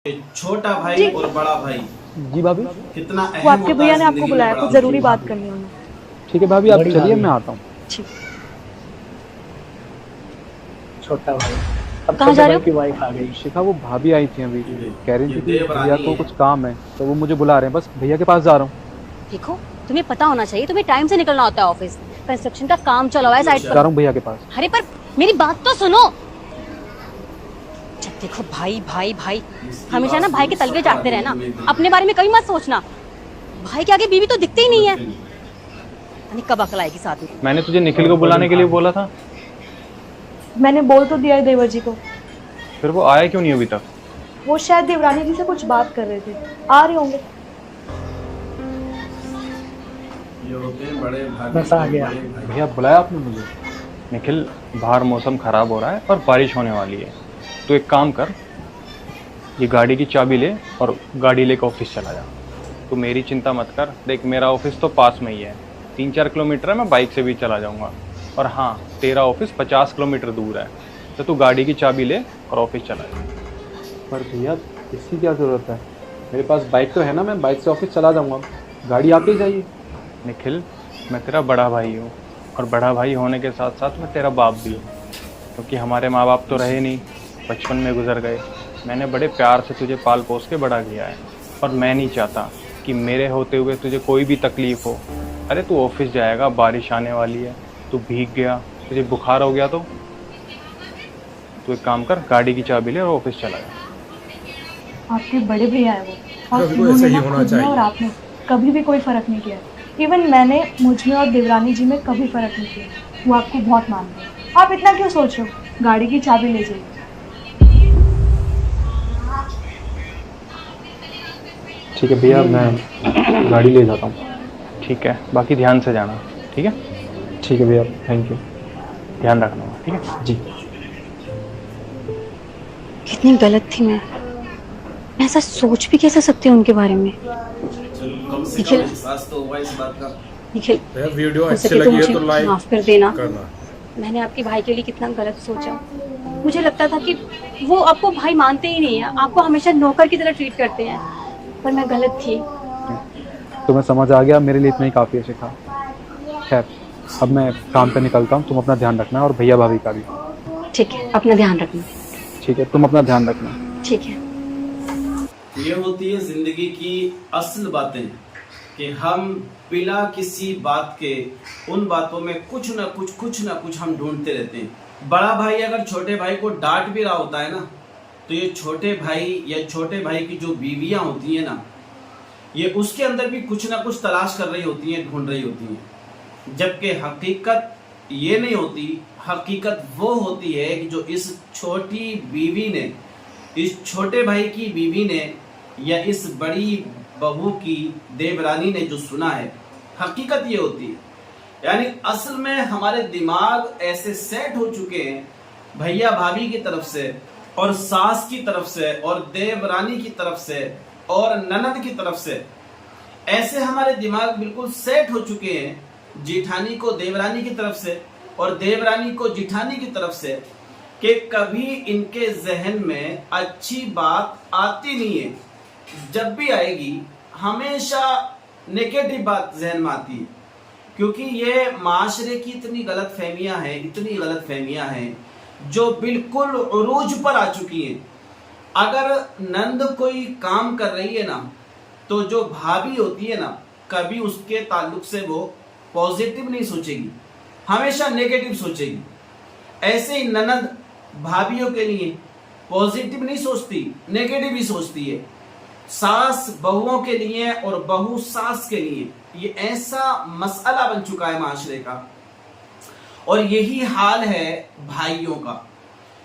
छोटा भाई और बड़ा भाई जी भाभी। कितना वो अहम आपके होता भैया है ने आपको जिंदगी में बुलाया, बड़ा कुछ होना जरूरी चाहिए। बात करनी है उन्हें। ठीक है भाभी, आप बड़ी चलिए, भाभी। मैं आता हूँ। ठीक। छोटा भाई। अब कहाँ छोटे जा रहे भाई हो? की वाइफ आ गई। शिखा, वो भाभी आई थी अभी, कह रही ये थी कि देवरानी भैया को है। कुछ काम है, तो वो मुझे बुला रहे हैं। बस भैया के पास जा रहा हूँ। देखो, तुम्हें पता होना चाहिए, तुम्हें टाइम से निकलना होता है ऑफिस। कंस्ट्रक्शन का काम चला हुआ है साइड जा पर। रहा हूँ भैया के पास। अरे पर मेरी बात तो सुनो। जब देखो भाई भाई भाई, हमेशा ना भाई के तलवे चाटते रहना, अपने बारे में कभी मत सोचना। भाई के आगे बीवी तो दिखते ही नहीं है। यानी कब अकल आएगी साथ में? मैंने तुझे निखिल को बुलाने के लिए बोला था, मैंने बोल तो दिया है देवर जी को। फिर वो आया क्यों नहीं अभी तक? वो शायद देवरानी जी से कुछ बात कर रहे थे, आ रहे होंगे। ये होते हैं बड़े भाभी। बस आ गया। बड़े भाई। भैया बुलाया आपने मुझे? निखिल, बाहर मौसम खराब हो रहा है और बारिश होने वाली है, तो एक काम कर, ये गाड़ी की चाबी ले और गाड़ी लेकर ऑफिस चला जा। तो मेरी चिंता मत कर, देख मेरा ऑफिस तो पास में ही है, 3-4 किलोमीटर है, मैं बाइक से भी चला जाऊंगा। और हाँ, तेरा ऑफिस 50 किलोमीटर दूर है, तो तू गाड़ी की चाबी ले और ऑफिस चला जा। पर भैया इसकी क्या ज़रूरत है, मेरे पास बाइक तो है ना, मैं बाइक से ऑफिस चला जाऊंगा, गाड़ी आप ही जाइए। निखिल, मैं तेरा बड़ा भाई हूँ, और बड़ा भाई होने के साथ साथ मैं तेरा बाप भी हूँ, क्योंकि हमारे माँ बाप तो रहे नहीं, बचपन में गुजर गए। मैंने बड़े प्यार से तुझे पाल पोस के बड़ा किया है, और मैं नहीं चाहता कि मेरे होते हुए तुझे कोई भी तकलीफ़ हो। अरे तू ऑफिस जाएगा, बारिश आने वाली है, तू भीग गया, तुझे बुखार हो गया, तो तू एक काम कर, गाड़ी की चाबी ले और ऑफिस चला जा। आपके बड़े भैया है वो, और कभी ऐसा ही होना खुद में चाहिए। और आपने कभी भी कोई फर्क नहीं किया। इवन मैंने मुझ में और देवरानी जी में कभी फर्क नहीं किया। वो आपको बहुत मानते हैं। आप इतना क्यों सोच रहे हो? गाड़ी की चाबी ले जाइए। ठीक है भैया, मैं गाड़ी ले जाता हूँ। ठीक है, बाकी ध्यान से जाना। ठीक है? ठीक है भैया, थैंक यू, ध्यान रखना। ठीक है जी। कितनी गलत थी मैं ऐसा सोच भी कैसे सकती हूँ उनके बारे में? चलो कम से कम निखिल। एहसास तो हुआ इस बात का। निखिल, यार वीडियो हो अच्छी सके तो लगी है मुझे तो लाइक माफ कर देना। करना। मैंने आपके भाई के लिए कितना गलत सोचा। मुझे लगता था कि वो आपको भाई मानते ही नहीं है, आपको हमेशा नौकर की तरह ट्रीट करते हैं, पर मैं गलत थी। तुम्हें समझ आ गया, मेरे लिए इतना ही काफ़ी है शिखा। खैर, अब मैं काम पे निकलता हूँ, तुम अपना ध्यान रखना, और भैया भाभी का भी। ठीक है, अपना ध्यान रखना। ठीक है, तुम अपना ध्यान रखना। ठीक है। ये होती है जिंदगी की असल बातें, कि हम बिना किसी बात के उन बातों में कुछ ना कुछ हम ढूंढते रहते हैं। बड़ा भाई अगर छोटे भाई को डांट भी रहा होता है ना, तो ये छोटे भाई या छोटे भाई की जो बीवियां होती है ना, ये उसके अंदर भी कुछ ना कुछ तलाश कर रही होती हैं, ढूंढ रही होती हैं। जबकि हकीकत ये नहीं होती। हकीकत वो होती है कि जो इस छोटी बीवी ने, इस छोटे भाई की बीवी ने, या इस बड़ी बहू की देवरानी ने जो सुना है, हकीकत ये होती है। यानी असल में हमारे दिमाग ऐसे सेट हो चुके हैं, भैया भाभी की तरफ से और सास की तरफ से और देवरानी की तरफ से और ननद की तरफ से, ऐसे हमारे दिमाग बिल्कुल सेट हो चुके हैं, जेठानी को देवरानी की तरफ से और देवरानी को जेठानी की तरफ से, कि कभी इनके जहन में अच्छी बात आती नहीं है। जब भी आएगी हमेशा नेगेटिव बात जहन में आती है, क्योंकि ये माशरे की इतनी गलत फहमियां हैं, इतनी गलत फहमियां हैं जो बिल्कुल उरूज पर आ चुकी हैं। अगर नंद कोई काम कर रही है ना, तो जो भाभी होती है ना, कभी उसके ताल्लुक से वो पॉजिटिव नहीं सोचेगी, हमेशा नेगेटिव सोचेगी। ऐसे ही ननद भाभीयों के लिए पॉजिटिव नहीं सोचती, नेगेटिव ही सोचती है। सास बहुओं के लिए और बहू सास के लिए, ये ऐसा मसला बन चुका है माशरे का। और यही हाल है भाइयों का।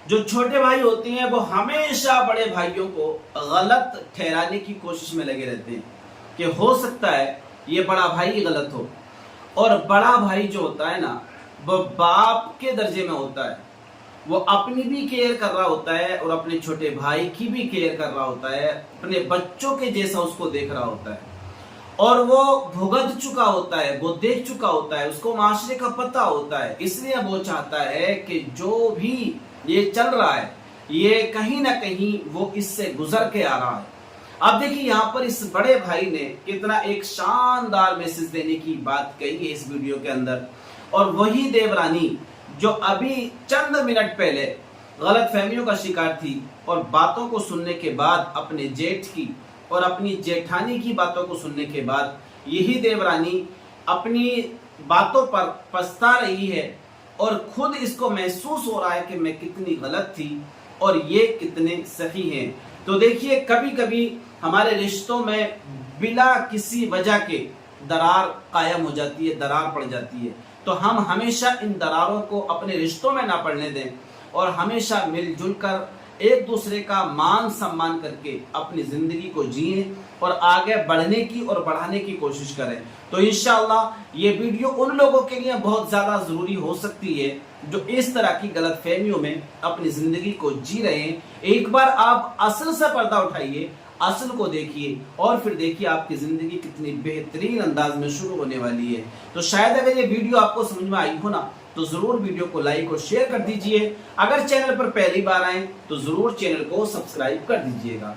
जो छोटे भाई होते हैं वो हमेशा बड़े भाइयों को गलत ठहराने की कोशिश में लगे रहते हैं, कि हो सकता है ये बड़ा भाई गलत हो। और बड़ा भाई जो होता है ना, वो बाप के दर्जे में होता है। वो अपनी भी केयर कर रहा होता है और अपने छोटे भाई की भी केयर कर रहा होता है, अपने बच्चों के जैसा उसको देख रहा होता है। और वो भुगत चुका होता है, वो देख चुका होता है, उसको माशरे का पता होता है। इसलिए वो चाहता है कि जो भी ये चल रहा है, ये कहीं ना कहीं वो इससे गुजर के आ रहा है। अब देखिए यहाँ पर इस बड़े भाई ने कितना एक शानदार मैसेज देने की बात कही है इस वीडियो के अंदर। और वही देवरानी जो अभी चंद मिनट पहले गलत फहमियों का शिकार थी और बातों को सुनने के बाद, अपने जेठ की और अपनी जेठानी की बातों को सुनने के बाद, यही देवरानी अपनी बातों पर पछता रही है और खुद इसको महसूस हो रहा है कि मैं कितनी गलत थी और ये कितने सही हैं। तो देखिए कभी कभी हमारे रिश्तों में बिना किसी वजह के दरार कायम हो जाती है, दरार पड़ जाती है। तो हम हमेशा इन दरारों को अपने रिश्तों में ना पड़ने दें और हमेशा मिलजुल कर एक दूसरे का मान सम्मान करके अपनी जिंदगी को जिए और आगे बढ़ने की और बढ़ाने की कोशिश करें। तो इंशाअल्लाह ये वीडियो उन लोगों के लिए बहुत ज्यादा जरूरी हो सकती है जो इस तरह की गलतफहमियों में अपनी जिंदगी को जी रहे हैं। एक बार आप असल से पर्दा उठाइए, असल को देखिए और फिर देखिए आपकी जिंदगी कितनी बेहतरीन अंदाज में शुरू होने वाली है। तो शायद अगर ये वीडियो आपको समझ में आई हो ना, तो जरूर वीडियो को लाइक और शेयर कर दीजिए। अगर चैनल पर पहली बार आए तो जरूर चैनल को सब्सक्राइब कर दीजिएगा।